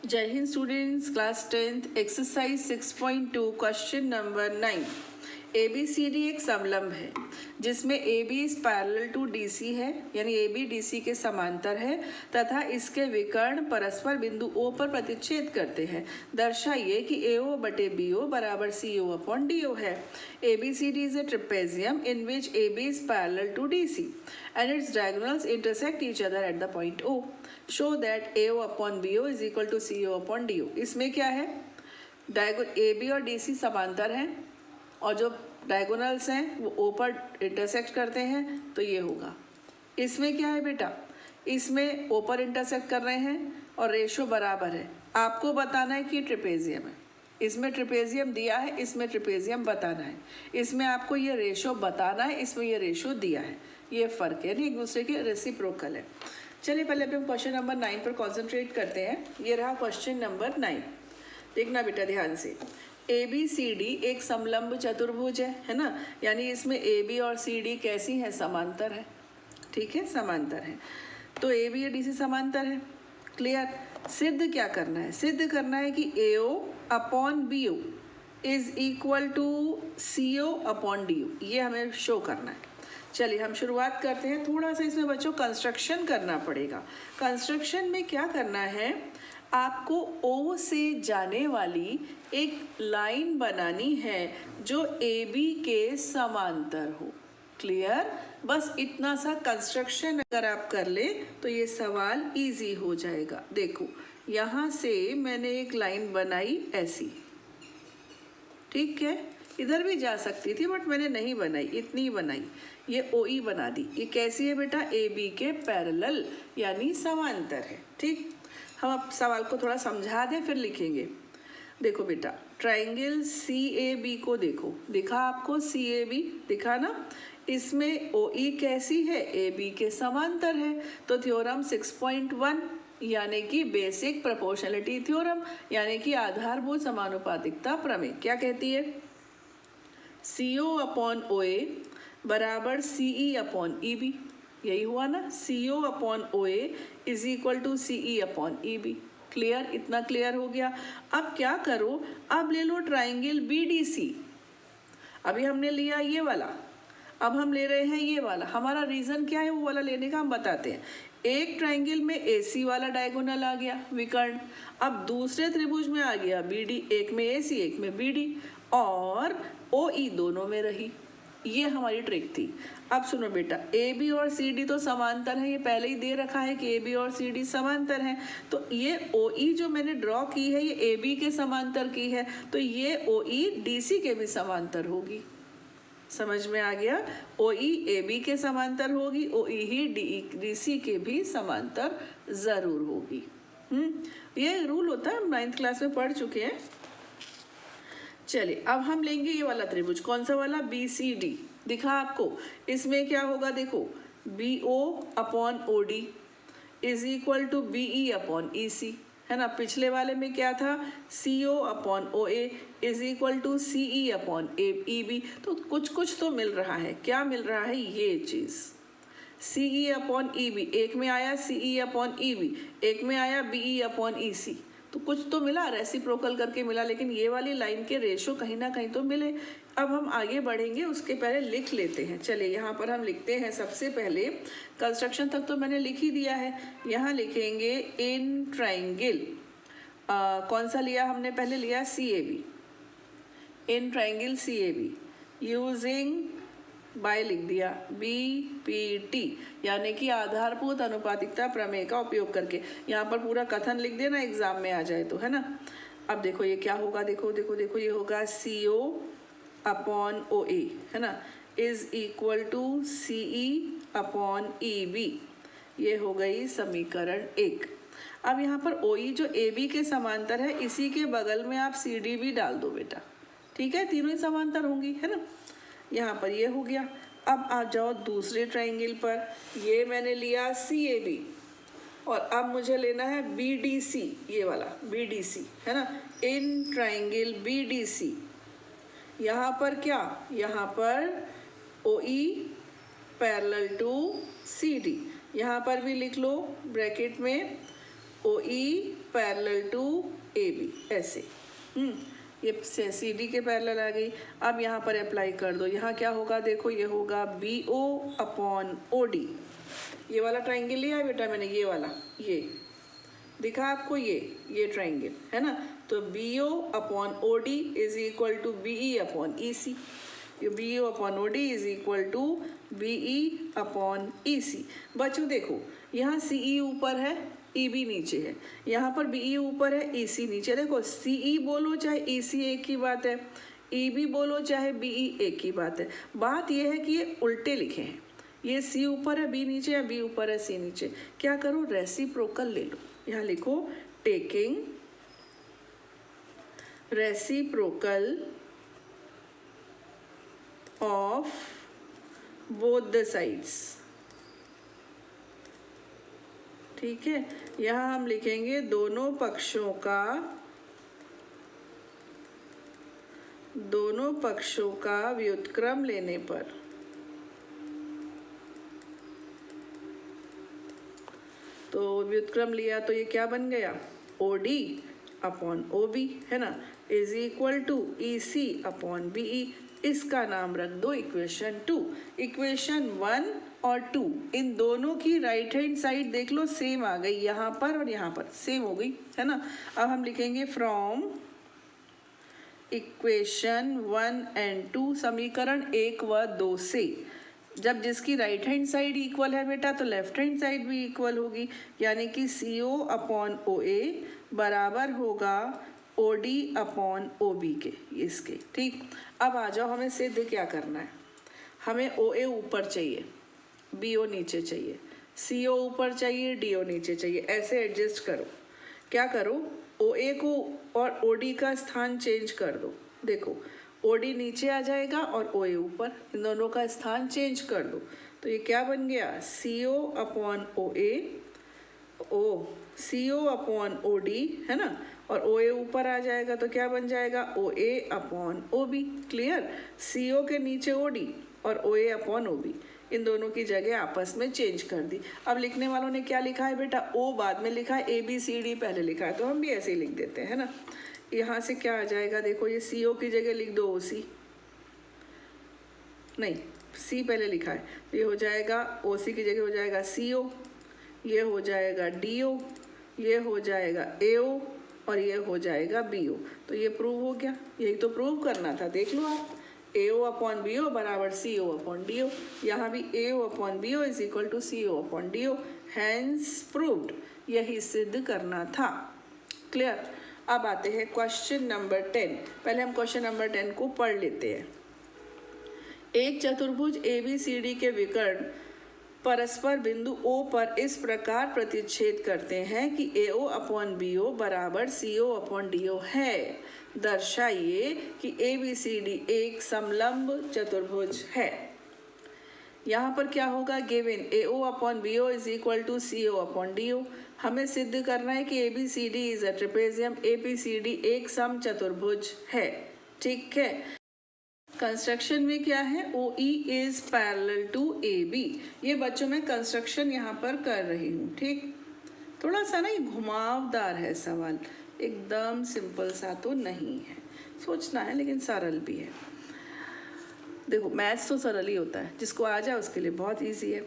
जय हिंद students, class 10th exercise 6.2 question number 9। ABCD एक समलंब है जिसमें AB is parallel to DC है, यानी AB DC के समांतर है तथा इसके विकर्ण परस्पर बिंदु O पर प्रतिच्छेद करते हैं। दर्शाइए कि AO बटे BO बराबर CO अपॉन DO है। ABCD is a trapezium in which AB is parallel to DC and its diagonals intersect each other at the point O. Show that AO upon BO is equal to CO upon DO। इसमें क्या है, AB और DC समांतर हैं और जो diagonals हैं वो O पर इंटरसेक्ट करते हैं, तो ये होगा। इसमें क्या है बेटा, इसमें O पर इंटरसेक्ट कर रहे हैं और रेशो बराबर है। आपको बताना है कि ट्रिपेजियम है, इसमें ट्रिपेजियम दिया है, इसमें ट्रिपेजियम बताना है। इसमें आपको ये रेशो बताना है, इसमें ये रेशो दिया है। ये फ़र्क है, नहीं एक दूसरे के रेसिप्रोकल है। चलिए पहले हम क्वेश्चन नंबर 9 पर कॉन्सेंट्रेट करते हैं। ये रहा क्वेश्चन नंबर 9। देखना बेटा ध्यान से। ABCD एक समलंब चतुर्भुज है ना, यानी इसमें AB और CD कैसी है, समांतर है। ठीक है, समांतर है। तो AB और DC समांतर है। क्लियर। सिद्ध क्या करना है, सिद्ध करना है कि AO upon BO is equal to CO upon DO। ये हमें शो करना है। चलिए हम शुरुआत करते हैं। थोड़ा सा इसमें बच्चों कंस्ट्रक्शन करना पड़ेगा। कंस्ट्रक्शन में क्या करना है, आपको O से जाने वाली एक लाइन बनानी है जो AB के समांतर हो। क्लियर। बस इतना सा कंस्ट्रक्शन अगर आप कर ले तो ये सवाल इजी हो जाएगा। देखो यहाँ से मैंने एक लाइन बनाई ऐसी, ठीक है, इधर भी जा सकती थी बट मैंने नहीं बनाई, इतनी बनाई, ये OE बना दी। ये कैसी है बेटा, AB के पैरेलल यानी समांतर है। ठीक, हम अब सवाल को थोड़ा समझा दें फिर लिखेंगे। देखो बेटा, ट्राइंगल CAB को देखो, दिखा आपको CAB दिखा ना, इसमें OE कैसी है, AB के समांतर है। तो थ्योरम 6.1 यानी कि बेसिक प्रोपोर्शनलिटी थ्योरम यानी कि आधारभूत समानुपातिकता प्रमेय क्या कहती है, CO अपॉन OA बराबर CE अपॉन EB। यही हुआ ना, CO upon OA is equal to CE upon EB। Clear, इतना क्लियर हो गया। अब क्या करो, अब ले लो ट्राइंगल BDC। अभी हमने लिया ये वाला, अब हम ले रहे हैं ये वाला। हमारा रीजन क्या है वो वाला लेने का, हम बताते हैं। एक ट्राइंगल में AC वाला डायगोनल आ गया विकर्ण, अब दूसरे त्रिभुज में आ गया BD, एक में AC एक में BD और OE दोनों में रही। ये हमारी ट्रिक थी। अब सुनो बेटा, AB और CD तो समांतर है, ये पहले ही दे रखा है कि AB और CD समांतर हैं। तो ये OE जो मैंने ड्रॉ की है ये AB के समांतर की है, तो ये OE DC के भी समांतर होगी। समझ में आ गया, OE AB के समांतर होगी, OE ही DC के भी समांतर जरूर होगी। ये रूल होता है, हम 9th क्लास में पढ़ चुके हैं। चलिए अब हम लेंगे ये वाला त्रिभुज, कौन सा वाला, BCD। दिखा आपको, इसमें क्या होगा, देखो BO upon OD is equal to BE upon EC, है ना। पिछले वाले में क्या था, CO upon OA is equal to CE upon EB। तो कुछ तो मिल रहा है, क्या मिल रहा है, ये चीज़ CE अपॉन EB, एक में आया CE अपॉन EB, एक में आया BE अपॉन EC, तो कुछ तो मिला, रेसिप्रोकल करके मिला, लेकिन ये वाली लाइन के रेशो कहीं ना कहीं तो मिले। अब हम आगे बढ़ेंगे, उसके पहले लिख लेते हैं। चलिए यहाँ पर हम लिखते हैं, सबसे पहले कंस्ट्रक्शन तक तो मैंने लिख ही दिया है, यहाँ लिखेंगे इन ट्राइंगल, कौन सा लिया हमने, पहले लिया CAB, in triangle CAB using by लिख दिया BPT यानी कि आधारभूत अनुपातिकता प्रमेय का उपयोग करके। यहाँ पर पूरा कथन लिख देना, एग्जाम में आ जाए तो, है ना। अब देखो ये क्या होगा, देखो देखो देखो, ये होगा CO अपॉन OA, है ना, is equal to CE upon EB। ये हो गई समीकरण 1। अब यहाँ पर OE जो AB के समांतर है, इसी के बगल में आप CD भी डाल दो बेटा, ठीक है, तीनों ही समांतर होंगी, है ना। यहाँ पर ये हो गया। अब आ जाओ दूसरे ट्राइंगल पर, ये मैंने लिया CAB और अब मुझे लेना है BDC, ये वाला BDC, है ना, इन ट्राइंगल BDC। यहाँ पर क्या, यहाँ पर OE पैरेलल टू CD, यहाँ पर भी लिख लो ब्रैकेट में OE parallel to A B, ऐसे। ये सी डी के पैरेलल आ गई। अब यहाँ पर अप्लाई कर दो, यहाँ क्या होगा देखो, ये होगा B O upon O D. ये वाला ट्राइंगल लिया है बेटा मैंने, ये वाला, ये दिखा आपको, ये ट्राइंगल है ना। तो B O upon O D is equal to B E upon E C. B O upon O D is equal to B E upon E C. बच्चों देखो, यहाँ सी ई ऊपर है, ई बी नीचे है, यहाँ पर बी ई ऊपर है, ई सी नीचे। देखो सी ई बोलो चाहे ई सी एक ही बात है, ई बी बोलो चाहे बी ई एक ही बात है। बात यह है कि ये उल्टे लिखे हैं, ये सी ऊपर है बी नीचे, या बी ऊपर है सी नीचे। क्या करो, रेसिप्रोकल ले लो। यहाँ लिखो taking reciprocal of both the sides. ठीक है, यहाँ हम लिखेंगे दोनों पक्षों का व्युत्क्रम लेने पर। तो व्युत्क्रम लिया तो ये क्या बन गया, O D upon O B, है ना, is equal to E C upon B E. इसका नाम रख दो इक्वेशन 2। इक्वेशन 1 और 2 इन दोनों की राइट हैंड साइड देख लो सेम आ गई, यहाँ पर और यहाँ पर सेम हो गई, है ना। अब हम लिखेंगे फ्रॉम इक्वेशन 1 एंड 2, समीकरण 1 व 2 से, जब जिसकी राइट हैंड साइड इक्वल है बेटा तो लेफ्ट हैंड साइड भी इक्वल होगी, यानी कि सी ओ अपॉन ओ ए बराबर होगा O D upon O B के, इसके। ठीक, अब आ जाओ, हमें सिद्ध क्या करना है। हमें ओ ए ऊपर चाहिए, बी ओ नीचे चाहिए, सी ओ ऊपर चाहिए, डी ओ नीचे चाहिए, ऐसे एडजस्ट करो। क्या करो, ओ ए को और ओ डी का स्थान चेंज कर दो। देखो ओ डी नीचे आ जाएगा और ओ ए ऊपर, इन दोनों का स्थान चेंज कर दो। तो ये क्या बन गया, सी ओ अपॉन ओ ए, सी ओ अपॉन ओ डी, है ना, और ओ ए ऊपर आ जाएगा तो क्या बन जाएगा, ओ ए अपॉन ओ बी। क्लियर, सी ओ के नीचे ओ डी और ओ ए अपॉन ओ बी, इन दोनों की जगह आपस में चेंज कर दी। अब लिखने वालों ने क्या लिखा है बेटा, ओ बाद में लिखा है, ए बी सी डी पहले लिखा है, तो हम भी ऐसे ही लिख देते हैं, है ना। यहाँ से क्या आ जाएगा, देखो ये सी ओ की जगह लिख दो ओ सी, नहीं सी पहले लिखा है, तो ये हो जाएगा ओ सी की जगह हो जाएगा सी ओ, ये हो जाएगा डी ओ, ये हो जाएगा ए ओ, और ये हो जाएगा बी ओ। तो ये प्रूव हो गया, यही तो प्रूव करना था, देख लो आप, ए ओ अपॉन बी ओ बराबर सी ओ अपॉन डी ओ। यहाँ भी A O upon B O is equal to C O upon D O, hence proved, यही सिद्ध करना था। क्लियर। अब आते हैं क्वेश्चन नंबर 10। पहले हम क्वेश्चन नंबर 10 को पढ़ लेते हैं। एक चतुर्भुज ए बी सी डी के विकर्ण परस्पर बिंदु O पर इस प्रकार प्रतिच्छेद करते हैं कि AO अपॉन BO बराबर CO अपॉन DO है। दर्शाइए कि ABCD एक समलंब चतुर्भुज है। यहाँ पर क्या होगा, given AO upon BO is equal to CO upon DO। हमें सिद्ध करना है कि ABCD is a trapezium, ABCD एक सम चतुर्भुज है। ठीक है, कंस्ट्रक्शन में क्या है, O E is parallel to A B. ये बच्चों में कंस्ट्रक्शन यहाँ पर कर रही हूँ। ठीक, थोड़ा सा ना ये घुमावदार है सवाल, एकदम सिंपल सा तो नहीं है, सोचना है लेकिन सरल भी है। देखो मैथ्स तो सरल ही होता है, जिसको आ जाए उसके लिए बहुत इजी है।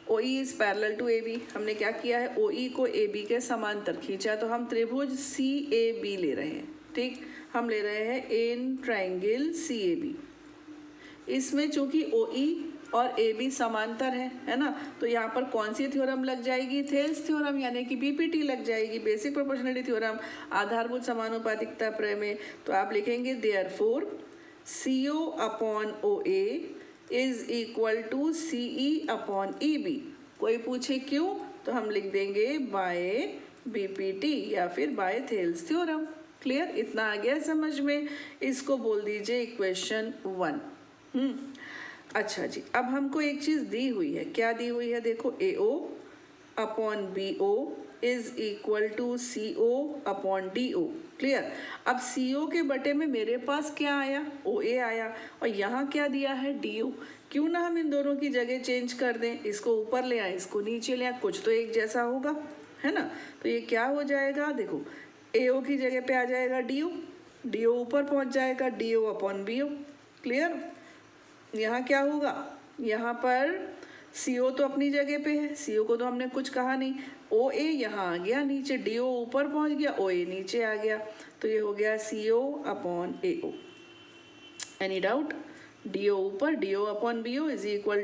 O E is parallel to A B, हमने क्या किया है, ओ ई को ए बी के समांतर खींचा, तो हम त्रिभुज सी ए बी ले रहे हैं। ठीक, हम ले रहे हैं in triangle C A B. इसमें चूंकि ओ ई और ए बी समांतर है ना, तो यहाँ पर कौन सी थ्योरम लग जाएगी, थेल्स थ्योरम, यानी कि बीपीटी लग जाएगी, बेसिक प्रोपोर्शनलिटी थ्योरम, आधारभूत समानुपातिकता प्रमेय। तो आप लिखेंगे therefore C O upon O A is equal to C E upon E B. कोई पूछे क्यों, तो हम लिख देंगे बाय बीपीटी या फिर बाय थेल्स थ्योरम। क्लियर, इतना आ गया समझ में। इसको बोल दीजिए इक्वेशन 1। अच्छा जी, अब हमको एक चीज दी हुई है, क्या दी हुई है, देखो AO upon BO is equal to CO upon DO। Clear, अब CO के बटे में मेरे पास क्या आया, OA आया, और यहाँ क्या दिया है, DO। क्यों ना हम इन दोनों की जगह चेंज कर दें, इसको ऊपर ले आए, इसको नीचे ले आए, कुछ तो एक जैसा होगा, है ना। तो ये क्या हो जाएगा, देखो AO की जगह पे आ जाएगा DO, DO ऊपर पहुंच जाएगा, DO अपॉन BO। क्लियर। यहाँ क्या होगा, यहाँ पर CO तो अपनी जगह पे है, CO को तो हमने कुछ कहा नहीं, OA यहाँ आ गया नीचे, DO ऊपर पहुंच गया, OA नीचे आ गया, तो ये हो गया CO upon AO। Any doubt. DO ऊपर, DO upon BO is equal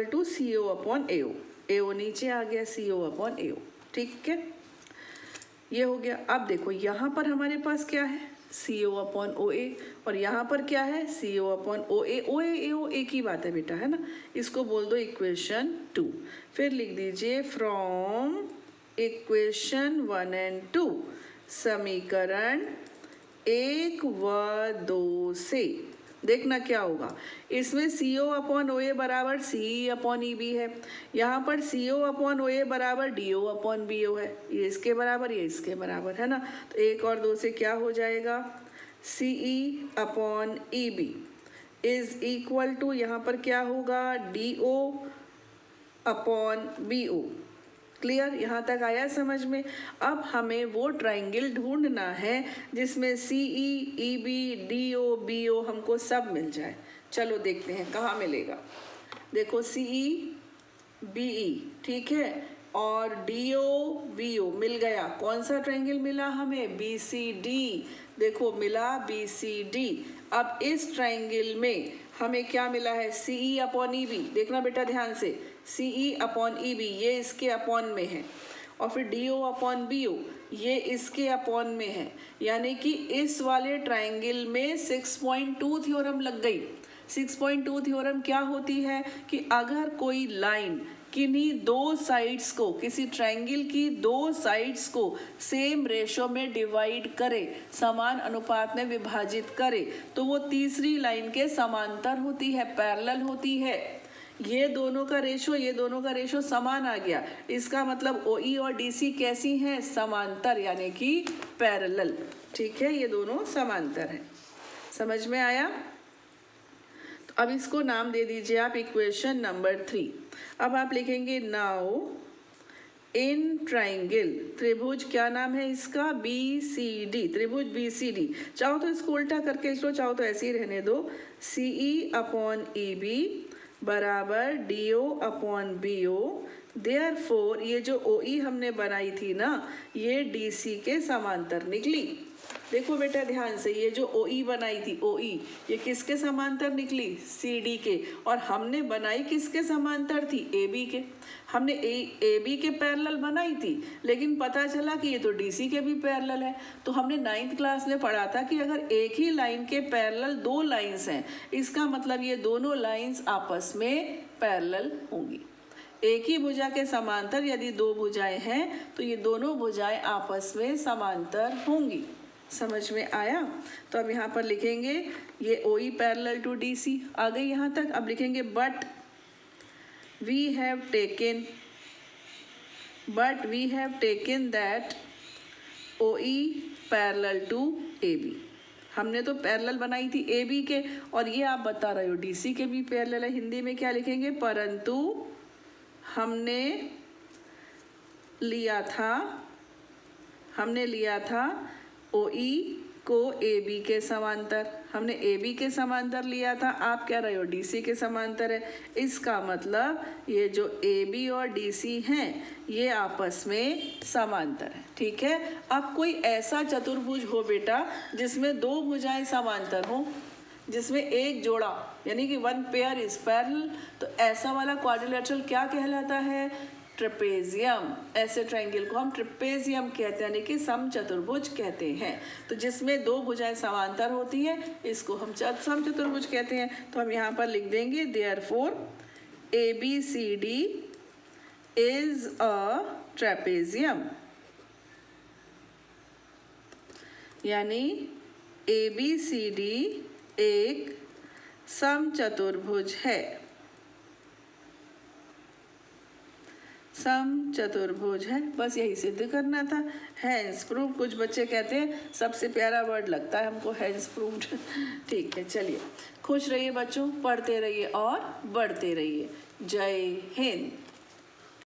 to CO upon AO, AO नीचे आ गया, CO अपॉन AO। ठीक है, ये हो गया। अब देखो यहाँ पर हमारे पास क्या है, CO अपॉन OA, और यहाँ पर क्या है, CO upon OA। OA AO एक ही बात है बेटा, है ना। इसको बोल दो इक्वेशन 2। फिर लिख दीजिए फ्रॉम इक्वेशन 1 एंड 2 समीकरण 1 व 2 से देखना क्या होगा। इसमें CO अपॉन OA बराबर CE अपॉन EB है, यहाँ पर CO अपॉन OA बराबर DO अपॉन BO है, ये इसके बराबर, ये इसके बराबर, है ना। तो 1 और 2 से क्या हो जाएगा, CE upon EB is equal to, यहाँ पर क्या होगा, DO अपॉन BO। क्लियर, यहाँ तक आया समझ में। अब हमें वो ट्राइंगल ढूंढना है जिसमें CE EB DO BO हमको सब मिल जाए। चलो देखते हैं कहाँ मिलेगा। देखो CE BE ठीक है, और DO BO मिल गया। कौन सा ट्राइंगल मिला हमें, BCD। देखो मिला BCD। अब इस ट्राइंगल में हमें क्या मिला है, CE अपॉन EB। देखना बेटा ध्यान से, CE अपॉन EB ये इसके अपॉन में है, और फिर DO अपॉन BO ये इसके अपॉन में है, यानी कि इस वाले ट्राइंगल में 6.2 थ्योरम लग गई। 6.2 थ्योरम क्या होती है कि अगर कोई लाइन किन्हीं दो साइड्स को, किसी ट्राइंगल की दो साइड्स को सेम रेशो में डिवाइड करे, समान अनुपात में विभाजित करे, तो वो तीसरी लाइन के समांतर होती है, पैरेलल होती है। ये दोनों का रेशो समान आ गया, इसका मतलब OE और DC कैसी हैं, समांतर, यानी कि पैरेलल। ठीक है, ये दोनों समांतर है। समझ में आया। तो अब इसको नाम दे दीजिए आप इक्वेशन नंबर 3। अब आप लिखेंगे नाउ इन ट्राइंगल, त्रिभुज क्या नाम है इसका, BCD, त्रिभुज BCD। चाहो तो इसको उल्टा करके लिख लो, चाहो तो ऐसे ही रहने दो। CE अपॉन EB बराबर DO अपॉन BO। देयरफॉर ये जो OE हमने बनाई थी ना, ये DC के समांतर निकली। देखो बेटा ध्यान से, ये जो OE बनाई थी, OE ये किसके समांतर निकली, CD के। और हमने बनाई किसके समांतर थी, AB के। हमने AB के पैरेलल बनाई थी, लेकिन पता चला कि ये तो DC के भी पैरेलल है। तो हमने 9th क्लास में पढ़ा था कि अगर एक ही लाइन के पैरेलल दो लाइंस हैं, इसका मतलब ये दोनों लाइंस आपस में पैरेलल होंगी। एक ही भुजा के समांतर यदि दो भुजाएं हैं तो ये दोनों भुजाएं आपस में समांतर होंगी। समझ में आया। तो अब यहाँ पर लिखेंगे ये OE पैरेलल टू DC आ गई यहाँ तक। अब लिखेंगे but we have taken that OE parallel to AB। हमने तो पैरेलल बनाई थी AB के, और ये आप बता रहे हो DC के भी पैरेलल है। हिंदी में क्या लिखेंगे, परंतु हमने लिया था OE को AB के समांतर। हमने AB के समांतर लिया था, आप कह रहे हो DC के समांतर है। इसका मतलब ये जो AB और DC हैं ये आपस में समांतर है। ठीक है। अब कोई ऐसा चतुर्भुज हो बेटा जिसमें दो भुजाएं समांतर हो, जिसमें एक जोड़ा यानी कि वन पेयर इज पैरेलल, तो ऐसा वाला क्वाड्रिलेटरल क्या कहलाता है, ट्रेपेजियम। ऐसे ट्राइंगल को हम ट्रेपेजियम कहते हैं, यानी कि समचतुर्भुज कहते हैं। तो जिसमें दो भुजाएं समांतर होती हैं इसको हम समचतुर्भुज कहते हैं। तो हम यहाँ पर लिख देंगे therefore ABCD is a trapezium, यानी ABCD एक समचतुर्भुज है। समचतुर्भुज है, बस यही सिद्ध करना था। हैंस प्रूव, कुछ बच्चे कहते हैं सबसे प्यारा वर्ड लगता है हमको हैंस प्रूव्ड। ठीक है, चलिए खुश रहिए बच्चों, पढ़ते रहिए और बढ़ते रहिए। जय हिंद।